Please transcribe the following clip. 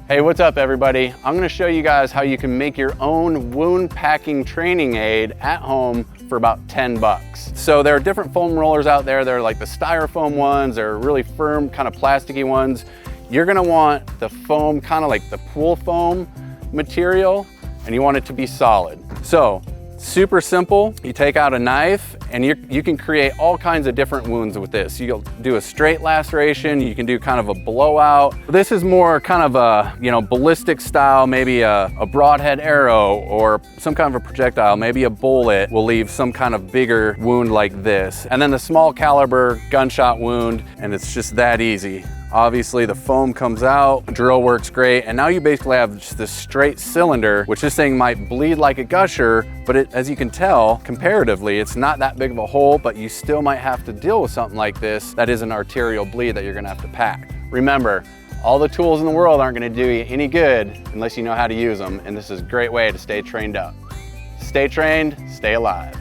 Hey, what's up everybody? I'm gonna show you guys how you can make your own wound packing training aid at home for about 10 bucks. So there are different foam rollers out there. There are like the styrofoam ones, there are really firm kind of plasticky ones. You're gonna want the foam, kind of like the pool foam material, and you want it to be solid. So, super simple. You take out a knife and you can create all kinds of different wounds with this. You'll do a straight laceration, you can do kind of a blowout. This is more kind of a, ballistic style, maybe a broadhead arrow or some kind of a projectile, maybe a bullet will leave some kind of bigger wound like this. And then the small caliber gunshot wound, and it's just that easy. Obviously the foam comes out, drill works great, and now you basically have just this straight cylinder, which this thing might bleed like a gusher, but as you can tell, comparatively, it's not that big of a hole, but you still might have to deal with something like this that is an arterial bleed that you're gonna have to pack. Remember, all the tools in the world aren't gonna do you any good unless you know how to use them, and this is a great way to stay trained up. Stay trained, stay alive.